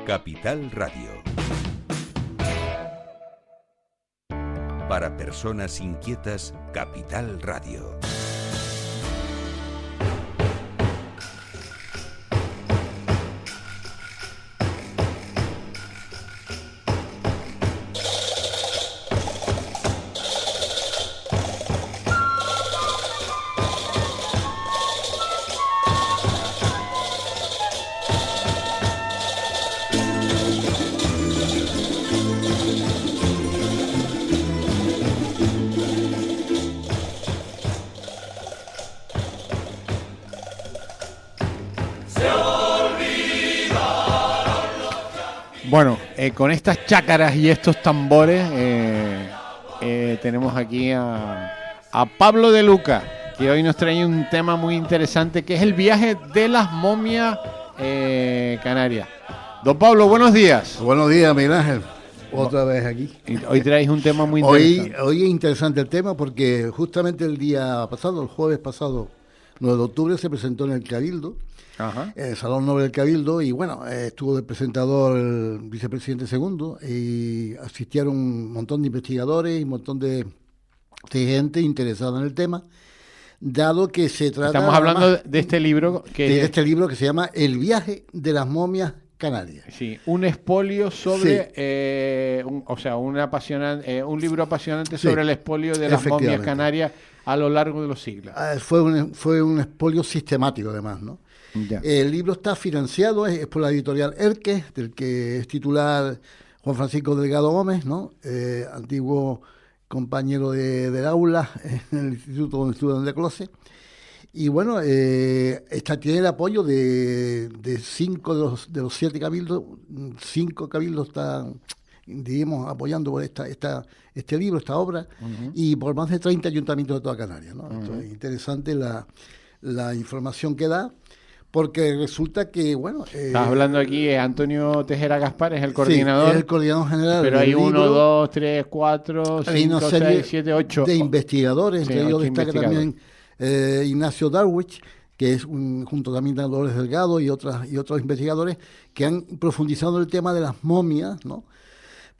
Capital Radio. Para personas inquietas, Capital Radio. Bueno, con estas chácaras y estos tambores tenemos aquí a Pablo de Luca, que hoy nos trae un tema muy interesante, que es el viaje de las momias canarias. Don Pablo, buenos días. Buenos días, Miguel Ángel. Otra vez aquí. Hoy traéis un tema muy interesante. Hoy es interesante el tema porque justamente el día pasado, el jueves pasado, 9 de octubre, se presentó en el Cabildo. Ajá. El Salón Noble del Cabildo, y bueno, estuvo de presentador el vicepresidente segundo y asistieron un montón de investigadores y un montón de gente interesada en el tema, dado que se trata... Estamos hablando de este libro de este libro que se llama El viaje de las momias canarias. Sí, un expolio sobre, un libro apasionante sobre el expolio de las momias canarias a lo largo de los siglos. Fue un expolio sistemático además, ¿no? Ya. El libro está financiado, es por la editorial Erque, del que es titular Juan Francisco Delgado Gómez, ¿no? Antiguo compañero del aula en el instituto donde estudian de Close. Y bueno, tiene el apoyo de 5 de los 7 cabildos. 5 cabildos están, digamos, apoyando por este libro, esta obra, y por más de 30 ayuntamientos de toda Canarias, ¿no? Entonces, es interesante la información que da, porque resulta que, bueno... Estás hablando aquí, Antonio Tejera Gaspar es el coordinador. Sí, es el coordinador general. Pero hay 1, 2, 3, 4, 5, 6, 7, 8... de investigadores, sí, entre ellos destaca también Ignacio Darwich, que es junto también a Dolores Delgado y otros investigadores que han profundizado en el tema de las momias, ¿no?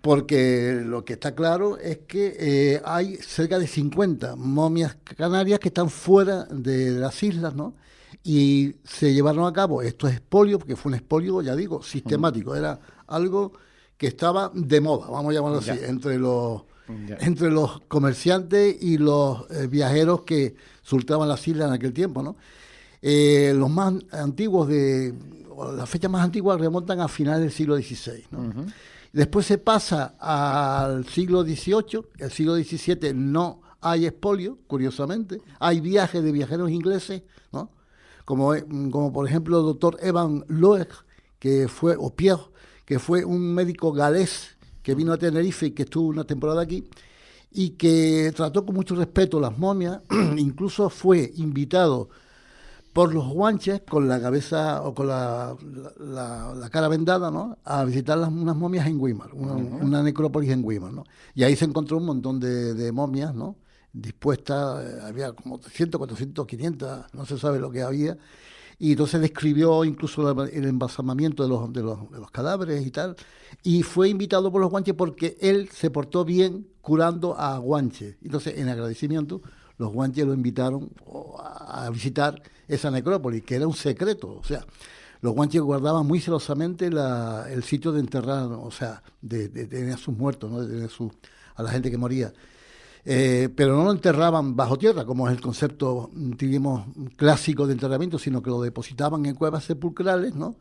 Porque lo que está claro es que hay cerca de 50 momias canarias que están fuera de las islas, ¿no? Y se llevaron a cabo estos expolios, porque fue un expolio, ya digo, sistemático. Era algo que estaba de moda, vamos a llamarlo así, entre los comerciantes y los viajeros que surcaban las islas en aquel tiempo, ¿no? Los más antiguos, las fechas más antiguas remontan a finales del siglo XVI, ¿no? Después se pasa al siglo XVIII, el siglo XVII no hay expolio, curiosamente, hay viajes de viajeros ingleses, ¿no? Como por ejemplo el doctor Evan Loeg, Pierre, que fue un médico galés que vino a Tenerife y que estuvo una temporada aquí, y que trató con mucho respeto las momias, incluso fue invitado por los guanches con la cabeza o con la cara vendada, ¿no? A visitar unas momias en Güímar, una necrópolis en Güímar, ¿no? Y ahí se encontró un montón de momias, ¿no? Dispuestas, había como 300, 400, 500, no se sabe lo que había, y entonces describió incluso el embalsamamiento de los cadáveres y tal, y fue invitado por los guanches porque él se portó bien curando a guanches. Entonces, en agradecimiento, los guanches lo invitaron a visitar esa necrópolis, que era un secreto, o sea, los guanches guardaban muy celosamente el sitio de enterrar, o sea, de tener a sus muertos, ¿no? De tener a la gente que moría. Pero no lo enterraban bajo tierra, como es el concepto, digamos, clásico de enterramiento, sino que lo depositaban en cuevas sepulcrales, ¿no?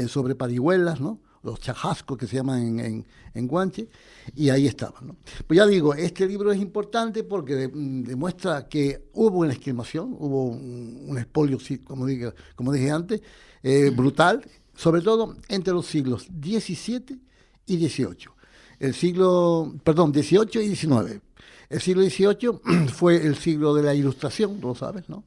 Sobre parihuelas, ¿no? Los chajascos que se llaman en guanche, y ahí estaban, ¿no? Pues ya digo, este libro es importante porque demuestra que hubo una exquemación, hubo un expolio, como dije antes, brutal, sobre todo entre los siglos XVII y XVIII. XVIII y XIX. El siglo XVIII fue el siglo de la Ilustración, tú lo sabes, ¿no?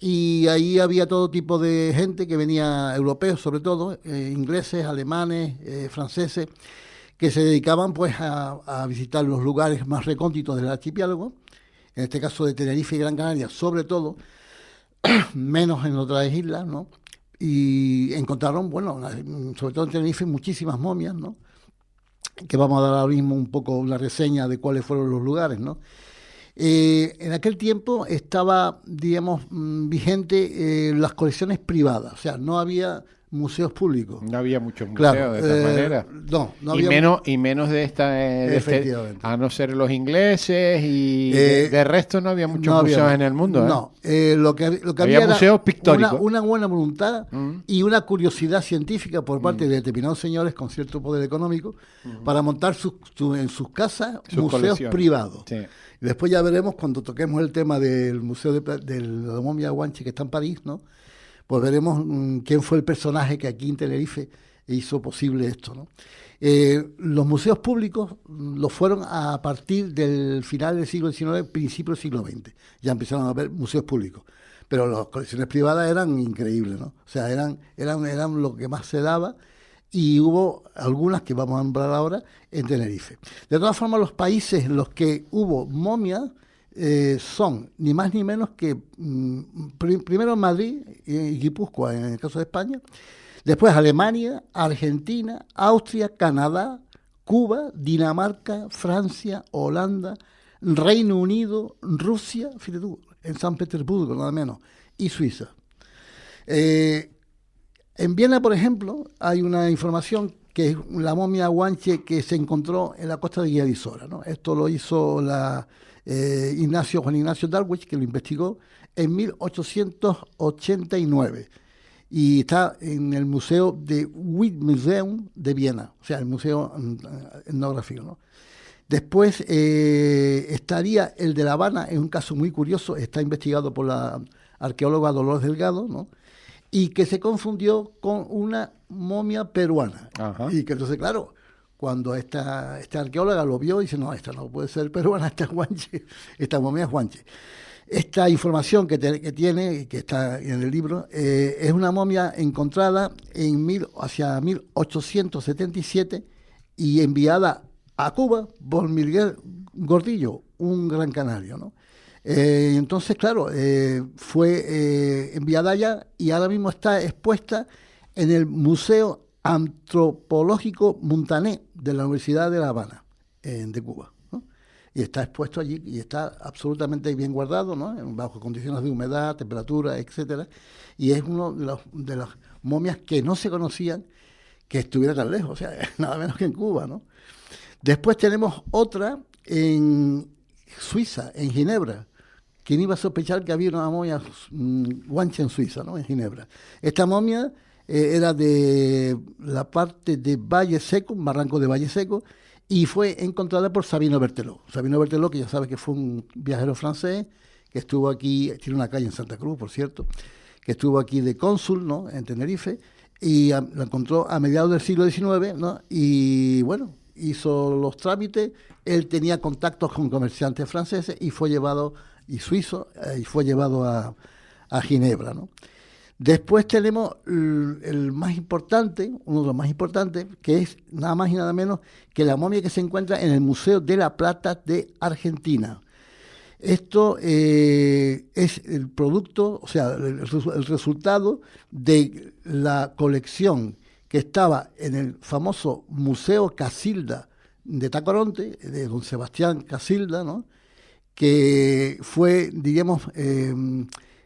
Y ahí había todo tipo de gente que venía, europeos sobre todo, ingleses, alemanes, franceses, que se dedicaban pues a visitar los lugares más recónditos del archipiélago, en este caso de Tenerife y Gran Canaria, sobre todo, menos en otras islas, ¿no? y encontraron, bueno, sobre todo en Tenerife, muchísimas momias, ¿no? Que vamos a dar ahora mismo un poco una reseña de cuáles fueron los lugares, ¿no? En aquel tiempo estaba, digamos, vigente las colecciones privadas, o sea, no había museos públicos. No había muchos museos, Claro, de esta manera. No Y había. menos de esta, Efectivamente. a no ser los ingleses y de resto no había muchos No había, museos en el mundo. No, lo que Había había era museos pictóricos. una buena voluntad y una curiosidad científica por parte de determinados señores con cierto poder económico para montar en sus casas Sus museos colecciones. privados. Sí. Y después ya veremos cuando toquemos el tema del Museo de la momia Guanche que está en París, ¿no? Pues veremos quién fue el personaje que aquí en Tenerife hizo posible esto, ¿no? Los museos públicos lo fueron a partir del final del siglo XIX, principio del siglo XX. Ya empezaron a haber museos públicos. Pero las colecciones privadas eran increíbles, ¿no? O sea, eran lo que más se daba, y hubo algunas que vamos a nombrar ahora en Tenerife. De todas formas, los países en los que hubo momias son ni más ni menos que primero Madrid y Guipúzcoa, en el caso de España, después Alemania, Argentina, Austria, Canadá, Cuba, Dinamarca, Francia, Holanda, Reino Unido, Rusia, fíjate tú, en San Petersburgo nada menos, y Suiza. En Viena, por ejemplo, hay una información que es la momia Guanche que se encontró en la costa de Guía de Isora, ¿no? Esto lo hizo Juan Ignacio Darwich, que lo investigó en 1889. Y está en el museo de Museum de Viena, o sea, el museo etnográfico, ¿no? Después estaría el de La Habana, es un caso muy curioso, está investigado por la arqueóloga Dolores Delgado, ¿no? Y que se confundió con una momia peruana. Ajá. Y que entonces, claro, cuando esta arqueóloga lo vio, dice, no, esta no puede ser peruana, esta es Guanche, esta momia es Guanche. Esta información que tiene, que está en el libro, es una momia encontrada hacia 1877 y enviada a Cuba por Miguel Gordillo, un gran canario, ¿no? Entonces, claro, fue enviada allá y ahora mismo está expuesta en el Museo Antropológico Montané de la Universidad de La Habana, de Cuba, ¿no? Y está expuesto allí y está absolutamente bien guardado, ¿no? Bajo condiciones de humedad, temperatura, etcétera. Y es uno de las momias que no se conocían que estuviera tan lejos, o sea, nada menos que en Cuba, ¿no? Después tenemos otra en Suiza, en Ginebra. ¿Quién iba a sospechar que había una momia Guanche en Suiza, ¿no? En Ginebra. Esta momia era de la parte de Valle Seco, un barranco de Valle Seco, y fue encontrada por Sabino Berthelot. Sabino Berthelot, que ya sabe que fue un viajero francés, que estuvo aquí, tiene una calle en Santa Cruz, por cierto, que estuvo aquí de cónsul, ¿no? En Tenerife, y la encontró a mediados del siglo XIX, ¿no? Y bueno, hizo los trámites, él tenía contactos con comerciantes franceses y fue llevado, y suizo, y fue llevado a Ginebra, ¿no? Después tenemos el más importante, uno de los más importantes, que es nada más y nada menos que la momia que se encuentra en el Museo de la Plata de Argentina. Esto es el producto, o sea, el resultado de la colección que estaba en el famoso Museo Casilda de Tacoronte, de don Sebastián Casilda, ¿no? Que fue, digamos,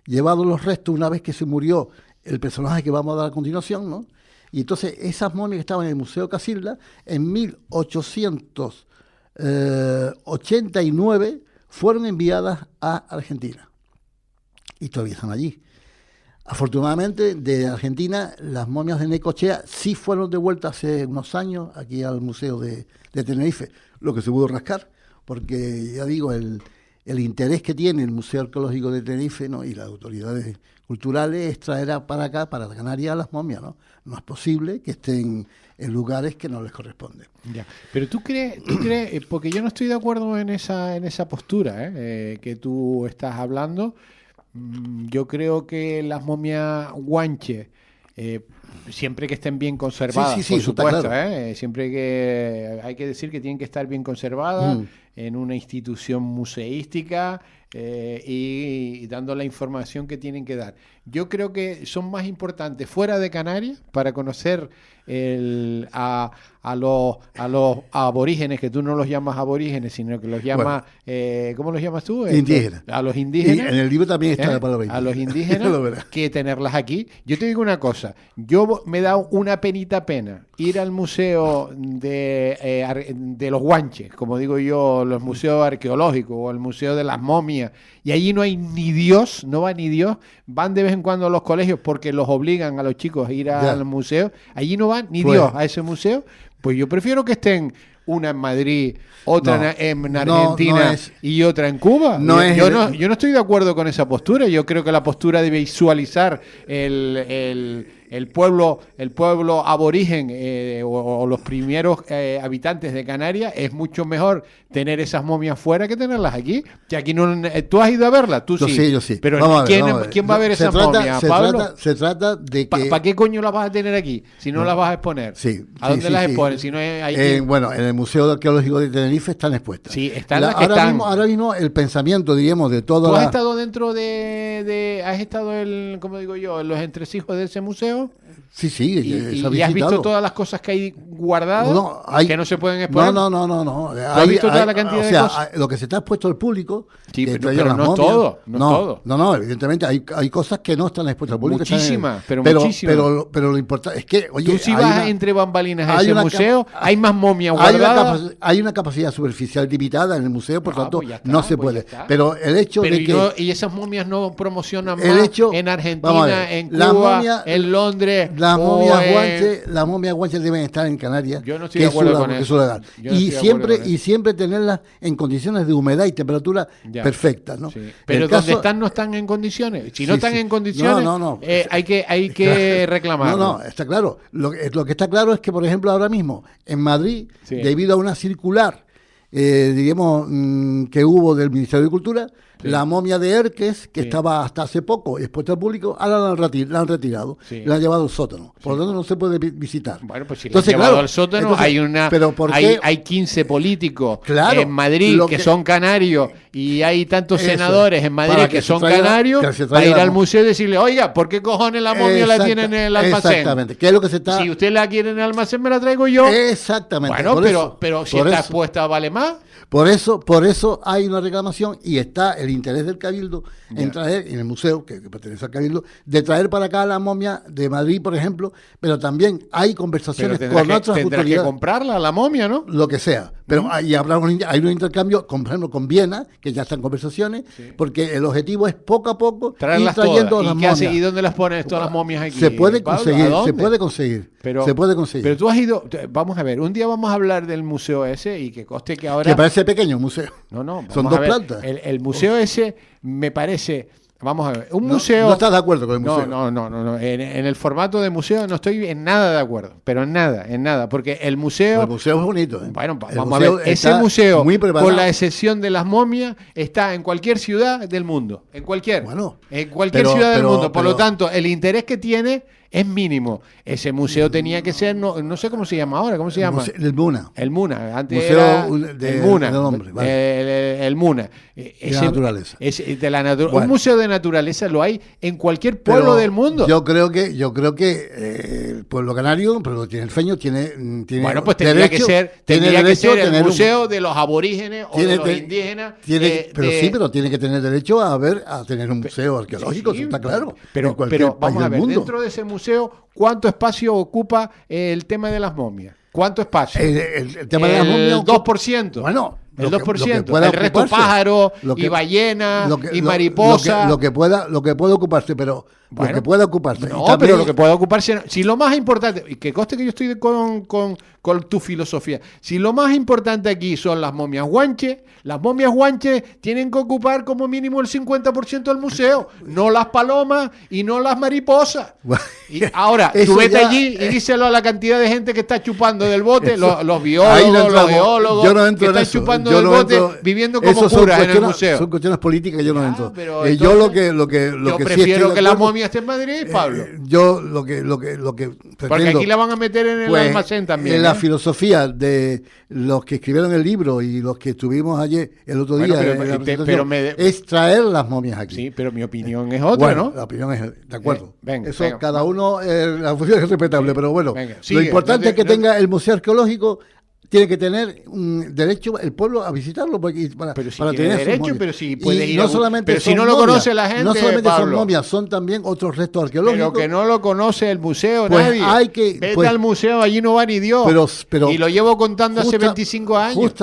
llevado los restos una vez que se murió el personaje que vamos a dar a continuación, ¿no? Y entonces esas momias que estaban en el Museo Casilda, en 1889 fueron enviadas a Argentina. Y todavía están allí. Afortunadamente, de Argentina, las momias de Necochea sí fueron devueltas hace unos años aquí al Museo de Tenerife, lo que se pudo rascar, porque ya digo, el interés que tiene el Museo Arqueológico de Tenerife, ¿no? Y las autoridades culturales es traer para acá, para Canarias, las momias, ¿no? No es posible que estén en lugares que no les corresponden. Ya. Pero tú crees, porque yo no estoy de acuerdo en esa postura que tú estás hablando. Yo creo que las momias Guanche siempre que estén bien conservadas, Sí, por eso está supuesto, claro. siempre que hay que decir que tienen que estar bien conservadas en una institución museística y dando la información que tienen que dar. Yo creo que son más importantes fuera de Canarias para conocer a los aborígenes, que tú no los llamas aborígenes, sino que los llamas, ¿cómo los llamas tú? Indígenas. A los indígenas. Y en el libro también está la palabra A los indígena. indígenas Lo verás. que tenerlas aquí. Yo te digo una cosa, yo me he dado una pena ir al museo de los guanches, como digo yo, los museos arqueológicos o el museo de las momias, y allí no hay ni Dios, no va ni Dios, van de vez en cuando a los colegios porque los obligan a los chicos a ir al museo, allí no va ni Pues, Dios a ese museo, pues yo prefiero que estén una en Madrid, otra en Argentina y otra en Cuba. Yo no estoy de acuerdo con esa postura. Yo creo que la postura de visualizar el pueblo aborigen o los primeros habitantes de Canarias es mucho mejor tener esas momias fuera que tenerlas aquí. Que aquí no, ¿tú has ido a verlas? Tú sí. Yo sí. Pero vamos ¿quién a ver. va a ver esas momias, Pablo? Se trata de que... ¿Para qué coño las vas a tener aquí si no las vas a exponer? Sí. ¿A dónde las exponen? Si no hay bueno, en el Museo Arqueológico de Tenerife están expuestas. Sí, están las que están. Ahora mismo el pensamiento, diríamos, de toda ¿Tú has la... estado dentro has estado como digo yo, en los entresijos de ese museo? Sí, ¿Y has visto todas las cosas que hay guardadas que no se pueden exponer? No. ¿Has visto toda la cantidad de cosas? Lo que se está expuesto al público... Sí, pero no todo. No, evidentemente hay cosas que no están expuestas al público. Muchísimas, pero lo importante es que, oye... Tú si vas entre bambalinas a ese museo, hay más momias guardadas. Hay una capacidad superficial limitada en el museo, por tanto, no se puede. Pero el hecho de que... ¿Y esas momias no promocionan más en Argentina, en Cuba, en Londres? Las momias guanches deben estar en Canarias. Yo no estoy de acuerdo con eso. Y siempre tenerlas en condiciones de humedad y temperatura perfectas, ¿no? Sí. Pero donde están no están en condiciones. Si no están en condiciones, hay que reclamar. Está claro. Lo que está claro es que, por ejemplo, ahora mismo en Madrid, debido a una circular, diríamos, que hubo del Ministerio de Cultura, la momia de Erques, que estaba hasta hace poco expuesta al público, ahora la han retirado, la han llevado al sótano. Por lo tanto, no se puede visitar. Bueno, pues si la han llevado al sótano, hay 15 políticos en Madrid que son canarios y hay tantos senadores en Madrid que son canarios para ir al museo y decirle, oiga, ¿por qué cojones la momia la tienen en el almacén? Exactamente. ¿Qué es lo que se está...? Si usted la quiere en el almacén, me la traigo yo. Exactamente. Bueno, pero si está expuesta, ¿vale más? Por eso hay una reclamación y está el interés del Cabildo en traer, en el museo, que pertenece al Cabildo, de traer para acá la momia de Madrid, por ejemplo, pero también hay conversaciones con otras autoridades. Tendrás que comprarla, la momia, ¿no? Lo que sea. Pero hay un intercambio, por ejemplo, con Viena, que ya están en conversaciones, porque el objetivo es poco a poco traerlas ir trayendo todas. las momias. ¿Y dónde las pones todas las momias aquí? Se puede conseguir, Pablo, se puede conseguir. Pero tú has ido, vamos a ver, un día vamos a hablar del museo ese y que coste que ahora... Que parece pequeño un museo. No, son dos plantas. El museo ese me parece... Vamos a ver, un museo... ¿No estás de acuerdo con el museo? No. En el formato de museo no estoy en nada de acuerdo, pero en nada, porque el museo... El museo es bonito, ¿eh? Bueno, vamos a ver, ese museo, con la excepción de las momias, está en cualquier ciudad del mundo, en cualquier ciudad del mundo, por lo tanto, el interés que tiene es mínimo. Ese museo tenía que ser, no sé cómo se llama ahora, ¿cómo se llama? El MUNA. El MUNA, antes museo era de, el MUNA. De nombre, vale. El MUNA. De la naturaleza. Bueno. Un museo de naturaleza lo hay en cualquier pueblo del mundo. Yo creo que el pueblo canario, pero tiene el feño, tiene bueno, pues tendría que ser el museo de los aborígenes o de los indígenas. Pero tiene que tener derecho a tener un museo arqueológico, eso está claro. Pero vamos a ver, dentro de ese museo, ¿cuánto espacio ocupa el tema de las momias? ¿Cuánto espacio? El tema de las momias... El 2%. Bueno... El 2%, el resto pájaros y ballenas y mariposas. Lo que pueda ocuparse, pero lo que pueda ocuparse. No, pero lo que pueda ocuparse. Si lo más importante, y que conste que yo estoy con con tu filosofía. Si lo más importante aquí son las momias guanches tienen que ocupar como mínimo el 50% del museo, no las palomas y no las mariposas. Y ahora, tú vete allí y díselo a la cantidad de gente que está chupando del bote, los biólogos, los geólogos, que están chupando del bote, viviendo como curas en el museo. Son cuestiones políticas que yo no entro. Yo prefiero sí que la momia esté en Madrid, Pablo. Yo lo que pretendo, porque aquí la van a meter en el almacén también. En la filosofía de los que escribieron el libro y los que estuvimos ayer el otro día, es traer las momias aquí. Sí, pero mi opinión es otra, ¿no? La opinión es, de acuerdo. Venga, cada uno, la función es respetable, pero bueno, sigue, lo importante es que tenga el museo arqueológico. Tiene que tener un derecho el pueblo a visitarlo para tener derecho, pero si puede ir no solamente pero si no lo conoce la gente, no solamente Pablo, son momias, son también otros restos arqueológicos. Pero que no lo conoce el museo, pues nadie. Vete al museo, allí no va ni Dios. Pero y lo llevo contando hace 25 años.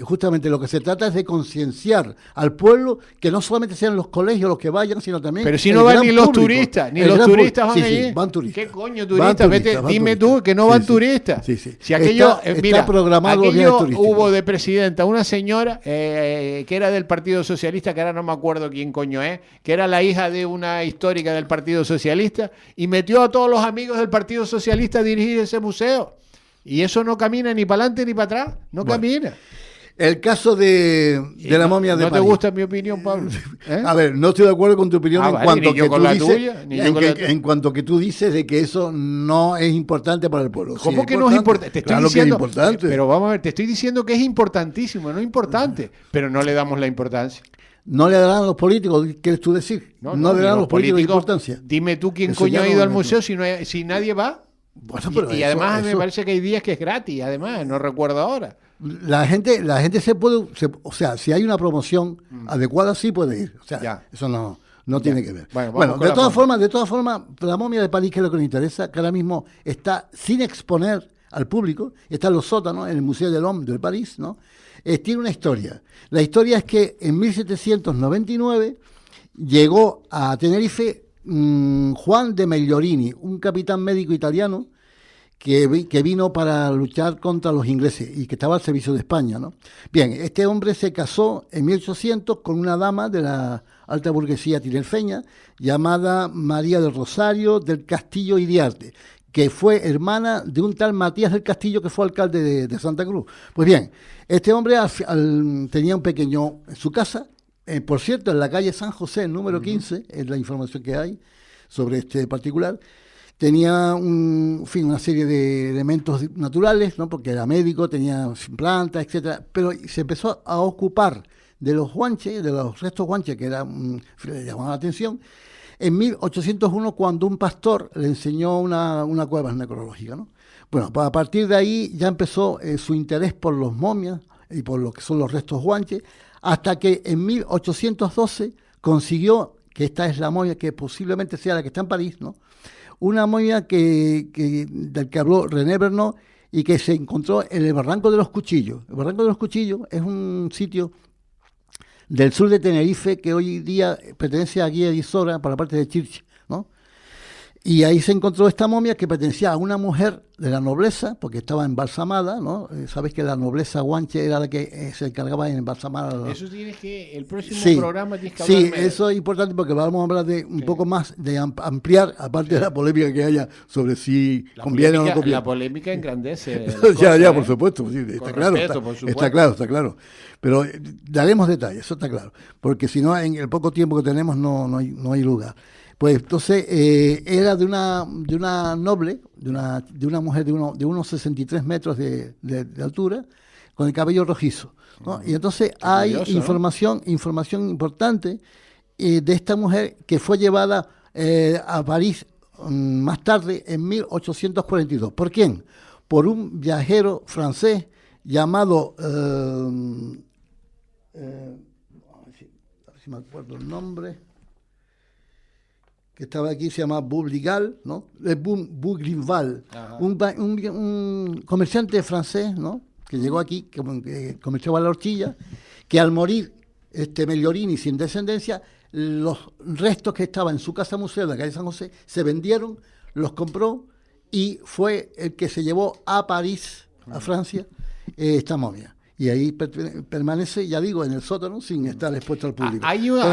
Justamente lo que se trata es de concienciar al pueblo que no solamente sean los colegios los que vayan, sino también. Pero si no van ni los turistas, van allí. Sí, van turistas. ¿Qué coño turistas? Dime tú que no van turistas. Si aquello, está programado. Aquello hubo de presidenta una señora que era del Partido Socialista, que ahora no me acuerdo quién coño es, que era la hija de una histórica del Partido Socialista, y metió a todos los amigos del Partido Socialista a dirigir ese museo. Y eso no camina ni para adelante ni para atrás, camina. El caso de la momia de París. ¿No te gusta mi opinión, Pablo? A ver, no estoy de acuerdo con tu opinión en cuanto que tú dices de que eso no es importante para el pueblo. ¿Cómo que no es importante? Te estoy diciendo, que es importante. Pero vamos a ver, te estoy diciendo que es importantísimo, no importante, pero no le damos la importancia. No le darán a los políticos, ¿quieres tú decir? No le darán a los políticos importancia. Dime tú quién coño ha ido al museo si nadie va. Bueno, pero y además me parece que hay días que es gratis, además, no recuerdo ahora. La gente se puede, o sea, si hay una promoción adecuada, sí puede ir. O sea, eso no tiene que ver. Bueno, de todas formas, la momia de París, que es lo que nos interesa, que ahora mismo está sin exponer al público, está en los sótanos, en el Museo del Hombre de París, ¿no? Tiene una historia. La historia es que en 1799 llegó a Tenerife Juan de Megliorini, un capitán médico italiano que vino para luchar contra los ingleses y que estaba al servicio de España, ¿no? Bien, este hombre se casó en 1800 con una dama de la alta burguesía tinerfeña llamada María del Rosario del Castillo Iriarte, que fue hermana de un tal Matías del Castillo, que fue alcalde de Santa Cruz. Pues bien, este hombre tenía un pequeño en su casa, por cierto, en la calle San José, número 15, es la información que hay sobre este particular. Tenía una serie de elementos naturales, ¿no? Porque era médico, tenía plantas, etcétera, pero se empezó a ocupar de los guanches, de los restos guanches, que le llamaban la atención, en 1801, cuando un pastor le enseñó una cueva necrológica, ¿no? Bueno, pues a partir de ahí ya empezó su interés por los momias y por lo que son los restos guanches, hasta que en 1812 consiguió, que esta es la momia que posiblemente sea la que está en París, ¿no? Una momia del que habló René Bernot y que se encontró en el Barranco de los Cuchillos. El Barranco de los Cuchillos es un sitio del sur de Tenerife que hoy día pertenece a Guía de Isora, para la parte de Chirchi, ¿no? Y ahí se encontró esta momia que pertenecía a una mujer de la nobleza, porque estaba embalsamada, ¿no? Sabes que la nobleza guanche era la que se encargaba de embalsamar. Eso tienes que, el próximo programa tienes que hablar. Sí, eso es importante porque vamos a hablar de un poco más, de ampliar, aparte de la polémica que haya sobre si conviene o no conviene. La polémica engrandece. Ya, por supuesto, sí, está claro. Pero daremos detalles, eso está claro, porque si no, en el poco tiempo que tenemos no hay lugar. Pues entonces era de una noble, de una mujer de unos 63 metros de altura, con el cabello rojizo, ¿no? Y entonces hay información importante de esta mujer que fue llevada a París más tarde, en 1842. ¿Por quién? Por un viajero francés llamado, a ver si me acuerdo el nombre, que estaba aquí, se llama Bougligal, ¿no? Bouglival, un comerciante francés, ¿no? Que llegó aquí, que comerciaba la horchilla, que al morir Megliorini sin descendencia, los restos que estaban en su casa museo de la calle San José se vendieron, los compró y fue el que se llevó a París a Francia esta momia. Y ahí permanece, ya digo, en el sótano sin estar expuesto al público.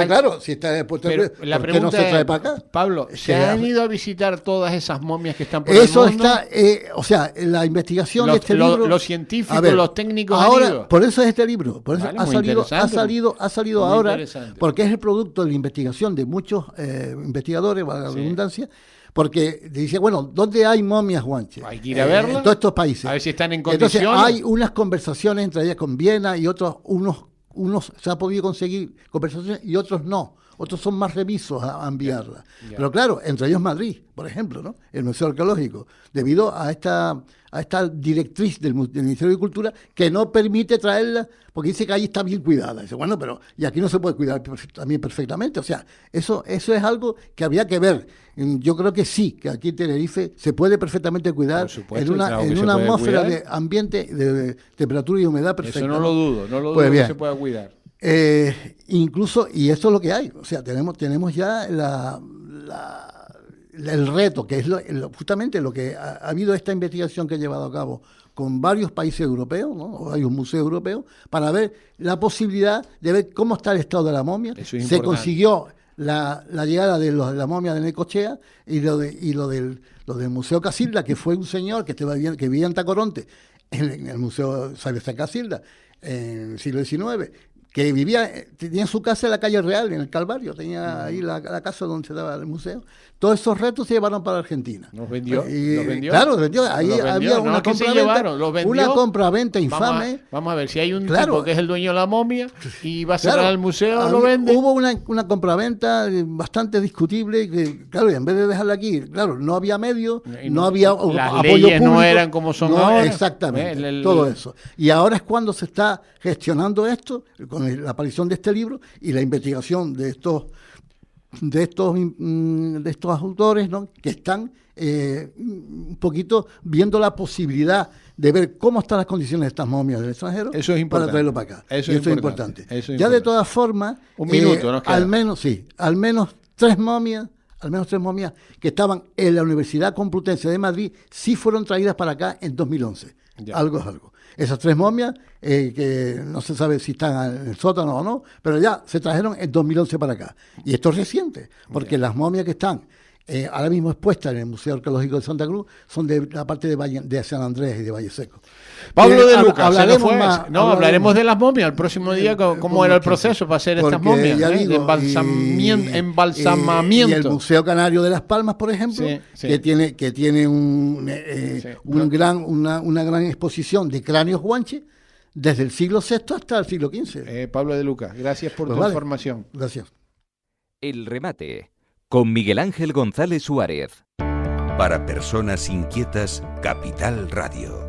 Claro, si está expuesto al público, la ¿por qué no se trae para acá? Pablo, ¿se han ido a visitar todas esas momias que están por el mundo? Eso está, o sea, la investigación de este libro... Los científicos, los técnicos ahora, han ido. Por eso es este libro, por eso vale, ha salido ahora, porque es el producto de la investigación de muchos investigadores, valga la redundancia, porque dice, bueno, ¿dónde hay momias guanches? Hay que ir a verlas. En todos estos países. A ver si están en condiciones. Entonces hay unas conversaciones entre ellas con Viena y otros, unos se ha podido conseguir conversaciones y otros no. Otros son más remisos a enviarlas. Pero claro, entre ellos Madrid, por ejemplo, ¿no? El Museo Arqueológico, debido a esta directriz del Ministerio de Cultura que no permite traerla, porque dice que ahí está bien cuidada. Dice, bueno, pero y aquí no se puede cuidar también perfectamente. O sea, eso es algo que habría que ver. Yo creo que sí, que aquí en Tenerife se puede perfectamente cuidar en una atmósfera de ambiente, de temperatura y humedad perfecta. Eso no lo dudo que se pueda cuidar. Incluso, y esto es lo que hay, o sea, tenemos ya el reto, que es justamente lo que ha habido esta investigación que he llevado a cabo con varios países europeos, ¿no? O varios museos europeos, para ver la posibilidad de ver cómo está el estado de la momia. Se consiguió la llegada de la momia de Necochea y lo del Museo Casilda, que fue un señor que vivía en Tacoronte, en el Museo San Casilda, en el siglo XIX, que tenía su casa en la calle Real, en el Calvario, tenía ahí la casa donde se daba el museo. Todos esos retos se llevaron para Argentina. ¿Los vendió? Claro, los vendió. Ahí había una compraventa infame. Vamos a ver, si hay un tipo que es el dueño de la momia y va a cerrar el museo, lo vende. Hubo una compraventa bastante discutible, que claro, y en vez de dejarla aquí, claro, no había medios, no había apoyo leyes público. No eran como son ahora. Exactamente, todo eso. Y ahora es cuando se está gestionando esto, con la aparición de este libro y la investigación de estos autores, ¿no? Que están un poquito viendo la posibilidad de ver cómo están las condiciones de estas momias del extranjero para traerlo para acá. Eso es importante. Ya de todas formas, un minuto nos queda. al menos tres momias que estaban en la Universidad Complutense de Madrid sí fueron traídas para acá en 2011. Algo es algo. Esas tres momias, que no se sabe si están en el sótano o no, pero ya se trajeron en 2011 para acá. Y esto es reciente, porque las momias que están ahora mismo expuestas en el Museo Arqueológico de Santa Cruz son de la parte de San Andrés y de Valle Seco. Pablo de Lucas, hablaremos de las momias el próximo día, cómo era el proceso para hacer estas momias, de embalsamamiento. Y el Museo Canario de Las Palmas, por ejemplo, que tiene una gran exposición de cráneos guanches desde el siglo VI hasta el siglo XV. Pablo de Lucas, gracias por tu información. Gracias. El remate con Miguel Ángel González Suárez. Para personas inquietas, Capital Radio.